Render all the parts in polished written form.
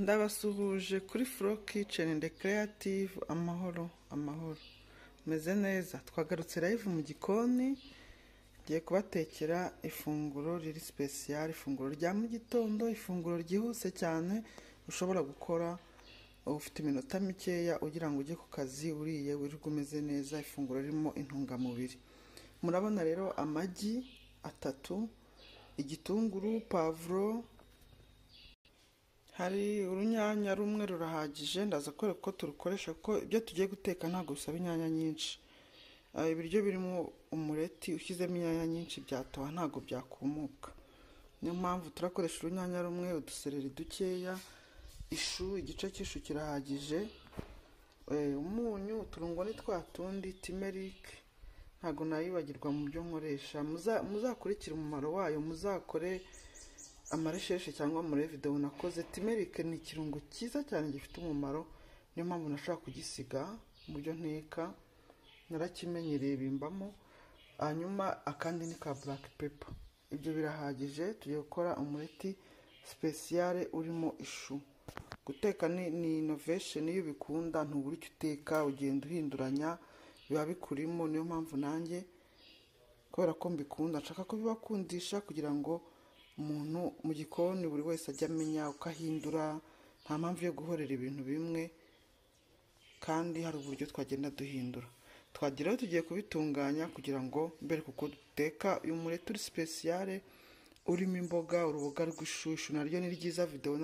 Ndabasuhuje kuri Flow Kitchen and Creative. Amahoro meze neza. Twagarutse live mu gikoni, ngiye kubatekera ifunguro riri special, ifunguro rya mu gitondo, ifunguro ryihuse cyane ushobora gukora ufite iminota mikeya ugira ngo ujye ku kazi uriye wirirwe umeze neza. Ifunguro ririmo intungamubiri. Murabona rero amagi 3, igitunguru, pavuro, hari urunyanya rumwe rurahagije. Ndaza kwereka ko turukoresha ko ibyo tugiye guteka ntabwo bisaba inyanya nyinshi. Ibiryo birimo umureti ushyizemo inyanya nyinshi byatoha ntabwo byakumuka. Niyo mpamvu turakoresha urunyanya rumwe, udusereri dukeya, ishu, igice cy'ishu kirahagije, umunyu, uturungo ni twa tundi, turmeric ntabwo nayibagirwa mu byo nkoresha. Muzakurikira umumaro wayo, muzakore amaresheshe cyangwa muri video nakoze. Turmeric ni ikirungo cyiza cyane gifite umumaro, niyo mpamvu nashaka kugisiga mu byo nteka, narakimenyereye bimbamo. Hanyuma akandi ni ka black pepper. Ibyo birahagije. Tugiye gukora umureti special urimo ishu. Guteka ni innovation, iyo ubikunda ntubura icyo uteka, ugenda uhinduranya, biba bikurimo. Niyo mpamvu nanjye kubera ko mbikunda nshaka ko bibakundisha, kugira ngo umuntu mu gikoni buri wese ajya amenya uko ahindura. Nta mpamvu yo guhorera ibintu bimwe, kandi hari uburyo twagenda duhindura. Twageraho tugiye kubitunganya kugira ngo mbere kuko duteka uyu mureti uri special urimo imboga, uruboga rw'ishu. Ishu naryo ni ryiza, video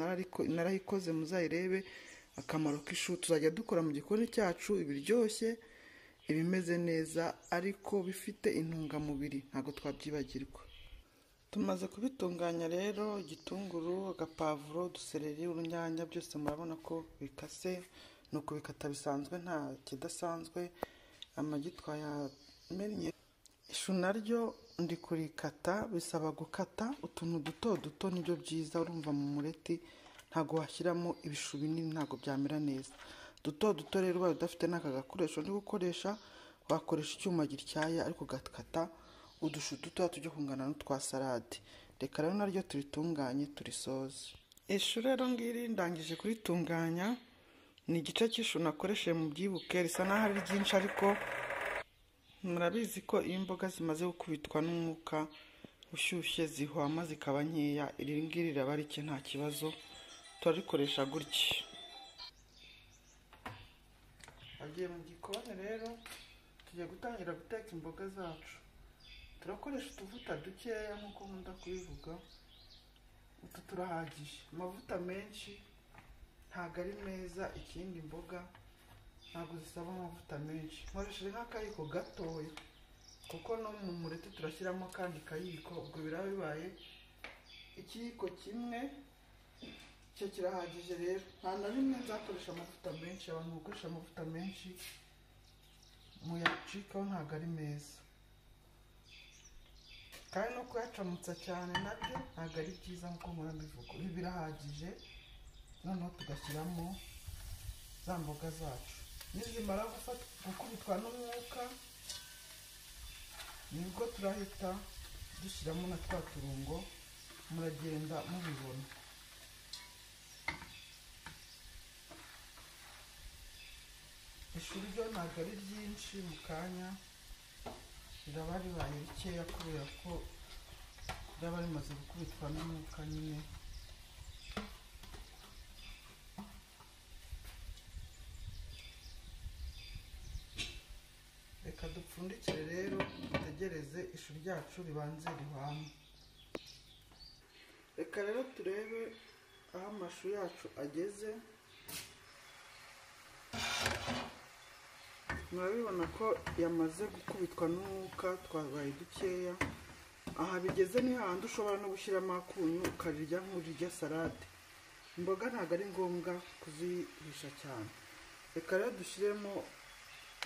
narayikoze muzayirebe akamaro k'ishu. Tuzajya dukora mu gikoni cyacu ibiryoshye, ibimeze neza ariko bifite intungamubiri, ntabwo twabyibagirwa. Tumaze kubitunganya rero, igitunguru, agapavuro, udusereri, urunyanya byose murabona ko bikase, nuko bikata bisanzwe nta kidasanzwe. Amagi twayamennye. Ishu naryo ndi kurikata, bisaba gukata utuntu duto duto, nibyo byiza. Urumva mu mureti ntago washyiramo ibishu binini, ntago byamera neza. Duto duto rero ubaye udafite n'aka gakoresho ndi gukoresha, wakoresha icyuma gityaye ariko gakata udushu duto tujya kungana n'utwa salade. Reka rero naryo turitunganye turisoze. Ishu rero ngiri ndangije kuritunganya. Ni igice cy'ishu nakoresheje mu byibuke, risa naho ari ryinshi ariko murabizi ko iyo imboga zimaze gukubitwa n'umwuka ushyushye zihwama zikaba nkeya. Iri ngiri riraba rike nta kibazo, turarikoresha gutya. Agiye mu gikoni rero, tugiye gutangira guteka imboga zacu. Turakoresha utuvuta dukeya nk'uko nkunda kubivuga. Utu turahagije. Amavuta menshi ntabwo ari meza. Ikindi imboga ntabwo zisaba amavuta menshi. Nkoresheje nk'akayiko gatoya, kuko no mu mureti turashyiramo kandi kayiko, ubwo biraba bibaye ikiyiko kimwe. Icyo kirahagije rero. Nta na rimwe nzakoresha amavuta menshi. Abantu bakoresha amavuta menshi muyacikaho, ntabwo ari meza, kandi no kuyacamutsa cyane nabyo ntabwo ari byiza nk'uko murabivuga. Ibi birahagije. Noneho tugashyiramo za mboga zacu. Nizimara gukubitwa n'umwuka, nibwo turahita dushyiramo na twa turungo muragenda mubibona. Ishu ryo ntabwo ari ryinshi, mu kanya riraba ribaye rikeya kubera ko riraba rimaze gukubitwa n'umwuka nyine. Reka dupfundikire rero, dutegereze ishu ryacu ribanze rihwame. Reka rero turebe aho amashu yacu ageze. Murabibona ko yamaze gukubitwa n'umwuka, twabaye dukeya. Aha bigeze ni handi ushobora no gushyiramo akunyu ukarirya nk'urirya salade. Imboga ntabwo ari ngombwa kuzihisha cyane. Reka rero dushyiremo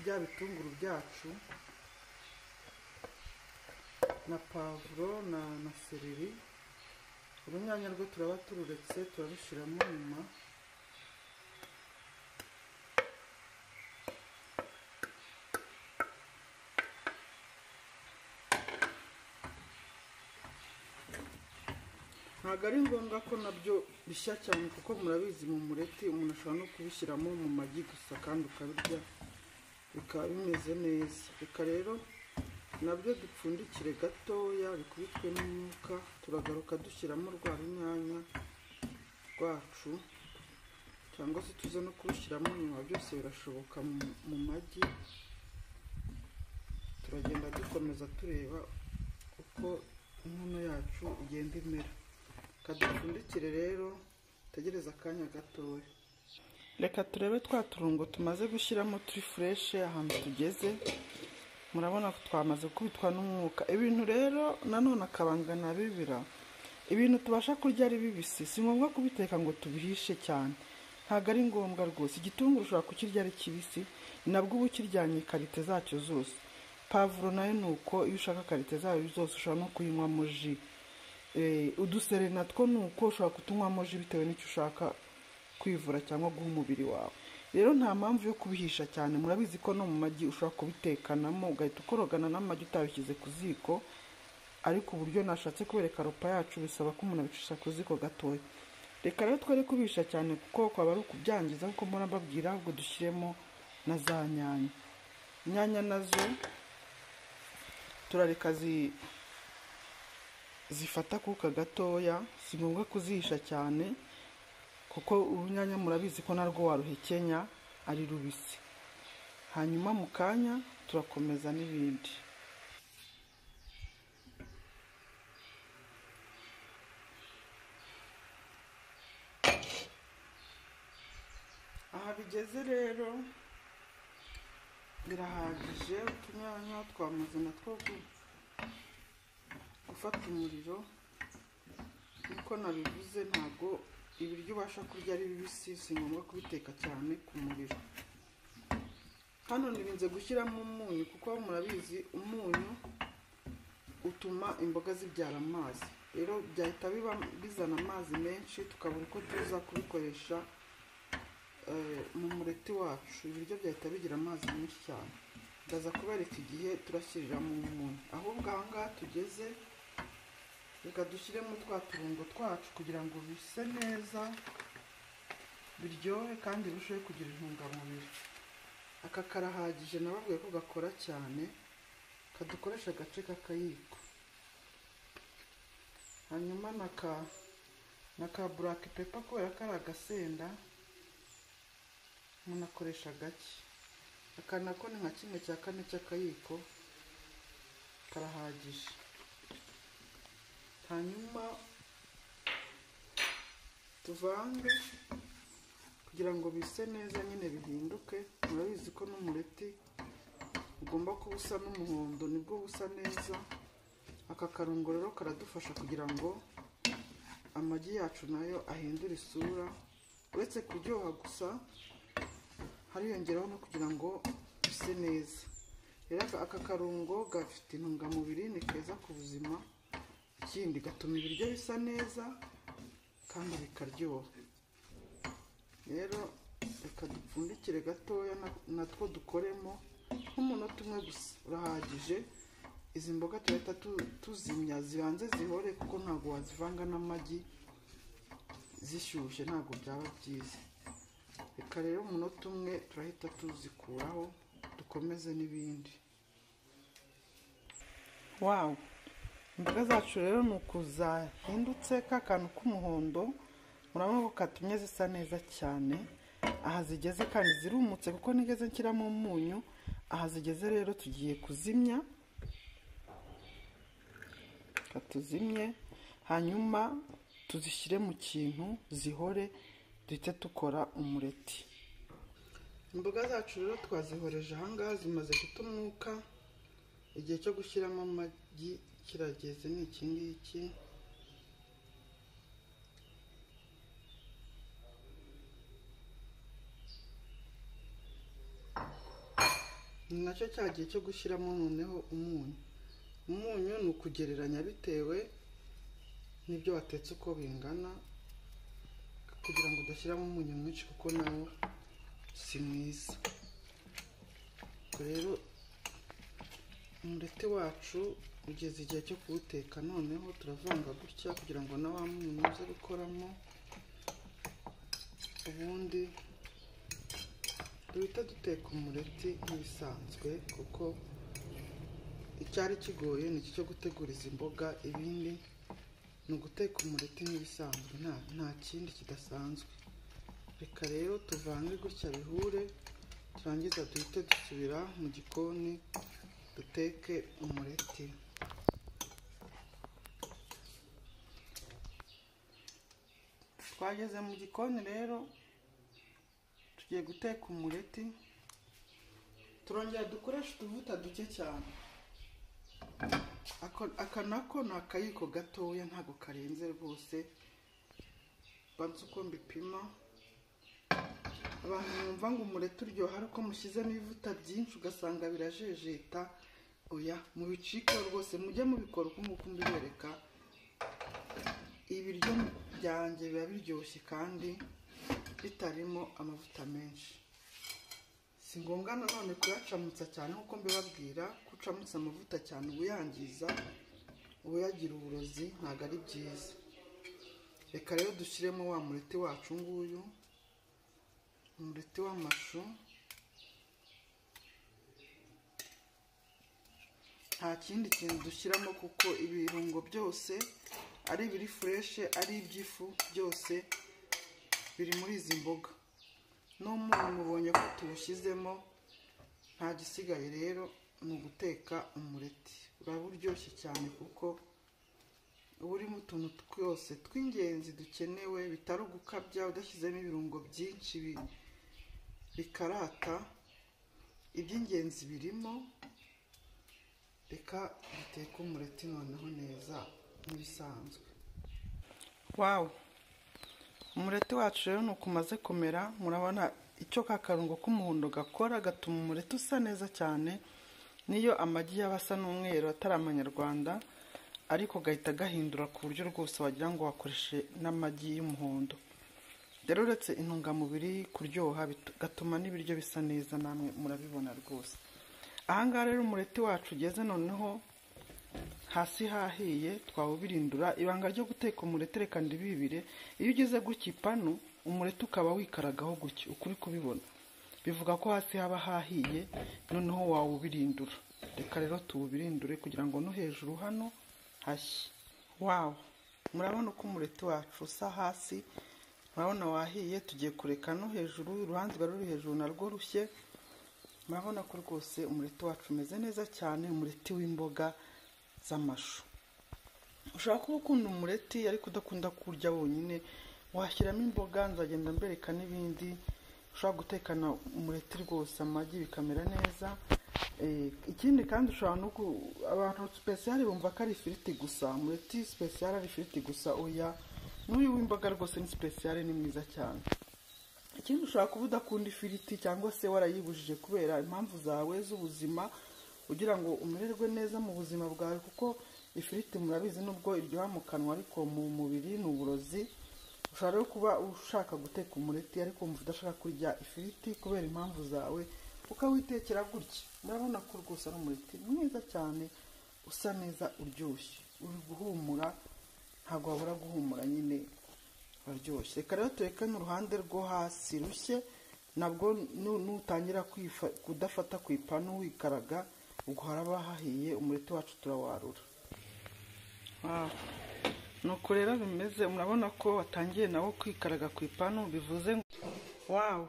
bya bitunguru byacu na pavuro na sereri. Urunyanya rwo turaba tururetse, turarushyiramo nyuma. ntabwo ari ngombwa ko nabyo bishya cyane kuko murabizi mu mureti umuntu ashobora no kubishyiramo mu magi gusa kandi ukabirya bikaba bimeze neza. Reka rero nabyo dupfundikire gatoya bikubitwe n'umwuka, turagaruka dushyiramo rwa runyanya rwacu cyangwa se tuze no kubishyiramo nyuma, byose birashoboka mu magi. Turagenda dukomeza tureba uko inkono yacu igenda imera. Kadupfundikire rero tegereza akanya gatoya. Reka turebe twa turungo tumaze gushyiramo turi fureshe ahantu tugeze. Murabona ko twamaze kubitwa n'umwuka. Ibintu rero nanone akabangana bibira, ibintu tubasha kurya ari bibisi si ngombwa kubiteka ngo tubihishe cyane, ntabwo ari ngombwa rwose. Igitunguru ushobora kukirya ari kibisi, nabwo uba ukiryanye karite zacyo zose. Pavuro nayo nuko, iyo ushaka karite zayo zose ushobora no kuyinywamo ji. Udusere natwo nuko ushobora kutunywamo ji bitewe n'icyo ushaka kwivura cyangwa guha umubiri wawe. Rero nta mpamvu yo kubihisha cyane. Murabizi ko no mu magi ushobora kubitekanamo ugahita ukorogana n'amagi utabishyize ku ziko, ariko uburyo nashatse kubereka ropa yacu bisaba ko umuntu abicisha ku ziko gatoya. Reka rero twere kubihisha cyane kuko kwaba ari ukubyangiza, kuko mbona mbabwira ahubwo dushyiremo na za nyanya. Inyanya nazo turareka zifata kuka gatoya, si ngombwa kuzihisha cyane kuko urunyanya murabizi ko narwo waruhekenya ari rubisi. Hanyuma mu kanya turakomeza n'ibindi. Aha bigeze rero birahagije, utunyanya twamaze natwo gufata umuriro. Nkuko nabivuze, ntabwo ibiryo ubasha kurya ari bibisi, si ngombwa kubiteka cyane ku muriro. Hano nirinze gushyiramo umunyu kuko murabizi umunyu utuma imboga zibyara amazi. Rero byahita bizana amazi menshi, tukabura uko tuza kubikoresha mu mureti wacu. Ibiryo byahita bigira amazi menshi cyane. Ndaza kubereka igihe turashyiriramo umunyu. Ahubwo aha ngaha tugeze, reka dushyiremo twa turungo twacu kugira ngo bise neza, biryohe kandi birusheho kugira intungamubiri. Aka karahagije, nababwiye ko gakora cyane, kadukoresha agace k'akayiko. Hanyuma na ka black pepper kubera ko ari agasenda, umuntu akoresha gake. Aka nako ni nka 1/4 cy'akayiko, karahagije. Hanyuma tuvange kugira ngo bise neza nyine bihinduke. Murabizi ko n'umureti ugomba kuba usa n'umuhondo, nibwo busa neza. Aka karungo rero karadufasha kugira ngo amagi yacu nayo ahindure isura. Uretse kuryoha gusa, hariyongeraho no kugira ngo bise neza. Rero aka karungo gafite intungamubiri, ni keza ku buzima. Ikindi gatuma ibiryo bisa neza kandi bikaryoha. Rero reka dupfundikire gatoya natwo dukoremo nk'umunota umwe gusa, urahagije. Izi mboga turahita tuzimya zibanze zihore kuko ntabwo wazivanga n'amagi zishyushye, ntabwo byaba byiza. Reka rero umunota umwe turahita tuzikuraho, dukomeze n'ibindi. Wow, imboga zacu rero ni uku zahindutse ka kantu k'umuhondo. Murabona ko katumye zisa neza cyane. Aha zigeze kandi zirumutse kuko nigeze nshyiramo umunyu. Aha zigeze rero tugiye kuzimya, katuzimye, hanyuma tuzishyire mu kintu zihore, duhite dukora umureti. Imboga zacu rero twazihoreje aha ngaha, zimaze guta umwuka. Igihe cyo gushyiramo amagi kirageze, ni iki ngiki. Ni nacyo cya gihe cyo gushyiramo noneho umunyu. Umunyu ni ukugereranya bitewe n'ibyo watetse uko bingana, kugira ngo udashyiramo umunyu mwinshi kuko nawo si mwiza. Rero umureti wacu ugeze igihe cyo kuwuteka. Noneho turavanga gutya kugira ngo na wa munyu uze gukoramo, ubundi duhita duteka umureti nk'ibisanzwe, kuko icyari kigoye ni iki cyo gutegura izi mboga, ibindi ni uguteka umureti nk'ibisanzwe, nta kindi kidasanzwe. Reka rero tuvange gutya bihure, turangiza duhite dusubira mu gikoni duteke umureti. Twageze mu gikoni rero tugiye guteka umureti, turongera dukoresha utuvuta duke cyane. Aka nako ni akayiko gatoya, ntabwo karenze rwose, banza uko mbipima. Abantu bumva ngo umureti uryoha ariko mushyizemo ibivuta byinshi ugasanga birajejeta, oya, mubicika rwose, mujye mubikora uko nguko mbibereka. Ibiryo byanjye biba biryoshye kandi bitarimo amavuta menshi. Si ngombwa nanone kuyacamutsa cyane nk'uko mbibabwira, kucamutsa amavuta cyane ubuyangiza, ubuyagira uburozi, ntabwo ari byiza. Reka rero dushyiremo wa mureti wacu nguyu, umureti w'amashu. Nta kindi kintu dushyiramo kuko ibirungo byose ari ibiri fureshe ari iby'ifu byose biri muri izi mboga. N'umunyu mubonye ko tuwushyizemo, nta gisigaye rero ni uguteka umureti. Uraba uryoshye cyane kuko uba urimo utuntu twose tw'ingenzi dukenewe, bitari ugukabya, udashyizemo ibirungo byinshi bikarata, iby'ingenzi birimo. Reka duteke umureti noneho neza nk'ibisanzwe. Wow, umureti wacu rero nuko umaze kumera, murabona icyo ka karungo k'umuhondo gakora, gatuma umureti usa neza cyane. Niyo amagi yaba asa n'umweru atari amanyarwanda, ariko gahita gahindura ku buryo rwose wagira ngo wakoreshe n'amagi y'umuhondo. Rero uretse intungamubiri kuryoha, gatuma n'ibiryo bisa neza, namwe murabibona rwose. Ahangaha rero umureti wacu ugeze noneho hasi hahiye, twawubirindura. Ibanga ryo guteka umureti, reka ndibibire, iyo ugeze gutya ipanu umureti ukaba wikaragaho gutya ukuri kubibona, bivuga ko hasi haba hahiye, noneho wawubirindura. Reka rero tuwubirindure kugira ngo no hejuru hano hashye. Wow, murabona uko umureti wacu usa hasi, murabona wahiye. Tugiye kureka no hejuru, uruhande ruri hejuru narwo rushye. Murabona ko rwose umureti wacu umeze neza cyane, umureti w'imboga z'amashu. Ushobora kuba ukunda umureti ariko udakunda kurya wonyine, washyiramo imboga, nzagenda mbereka n'ibindi. Ushobora gutekana umureti rwose amagi bikamera neza. Ikindi kandi ushobora no abantu special bumva ko ari ifiriti gusa, umureti special ari ifiriti gusa, oya, n'uyu w'imboga rwose ni special, ni mwiza cyane. Ikindi ushobora kuba udakunda ifiriti cyangwa se warayibujije kubera impamvu zawe z'ubuzima, ugira ngo umererwe neza mu buzima bwawe, kuko ifiriti murabizi nubwo iryoha mu kanwa ariko mu mubiri ni uburozi. Ushobora rero kuba ushaka guteka umureti ariko wumva udashaka kurya ifiriti kubera impamvu zawe, ukawitekera gutya. Murabona ko rwose ari umureti mwiza cyane, usa neza, uryoshye, uri guhumura, ntabwo wabura guhumura, nyine uraryoshye. Reka rero tureke n'uruhande rwo hasi rushye, nabwo nutangira kudafata ku ipanu wikaraga, ubwo haraba hahiye, umureti wacu turawarura. Nuko rero bimeze, murabona ko watangiye nawo kwikaraga ku ipanu, bivuze ngo wow,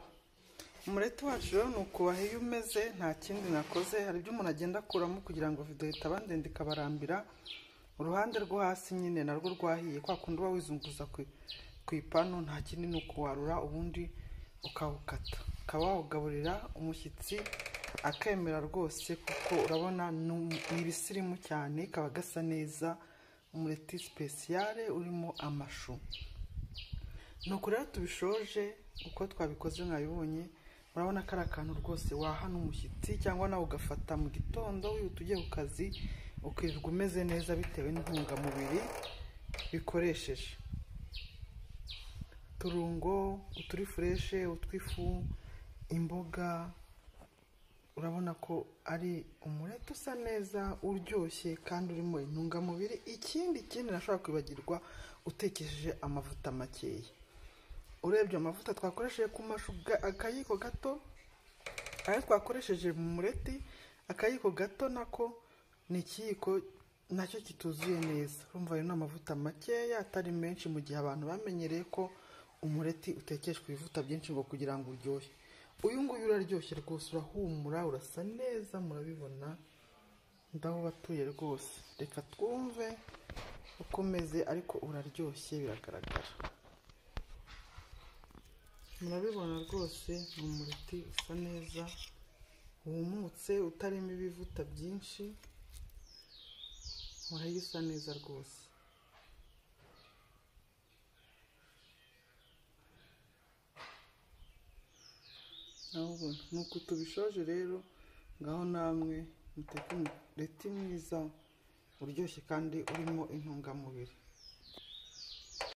umureti wacu rero nuko wahiye umeze. Nta kindi nakoze, hari ibyo umuntu agenda akuramo kugira ngo video itaba ndende ikabarambira. Uruhande rwo hasi nyine narwo rwahiye, kwa kundi uba wizunguza ku ipanu. Nta kindi ni ukuwarura, ubundi ukawukata, ukaba wawugaburira umushyitsi akemera rwose, kuko urabona ni ibisirimu cyane, kaba gasa neza. Umureti special urimo amashu. Nuko rero tubishoje uko twabikoze mwabibonye. Murabona ko ari akantu rwose wahana umushyitsi, cyangwa nawe ugafata mu gitondo wihuta ugiye ku kazi, ukirirwa umeze neza bitewe n'intungamubiri bikoresheje. Turungo, uturi fureshe, utwifu, imboga, urabona ko ari umureti usa neza uryoshye kandi urimo intungamubiri. Ikindi nashobora kwibagirwa, utekesheje amavuta makeya. Urebye amavuta twakoresheje ku mashu akayiko gato, ayo twakoresheje mu mureti akayiko gato, nako ni ikiyiko nacyo kituzuye neza. Urumva ayo ni amavuta makeya atari menshi, mu gihe abantu bamenyereye ko umureti utekeshwa ibivuta byinshi ngo kugira ngo uryohe. Uyu nguyu uraryoshye rwose, urahumura, urasa neza, murabibona ndaho batuye rwose. Reka twumve uko umeze, ariko uraryoshye biragaragara. Murabibona rwose ni umureti usa neza, wumutse, utarimo ibivuta byinshi, murayo usa neza rwose. Nuko tubishoje rero, ngaho namwe muteke umureti mwiza uryoshye kandi urimo intungamubiri.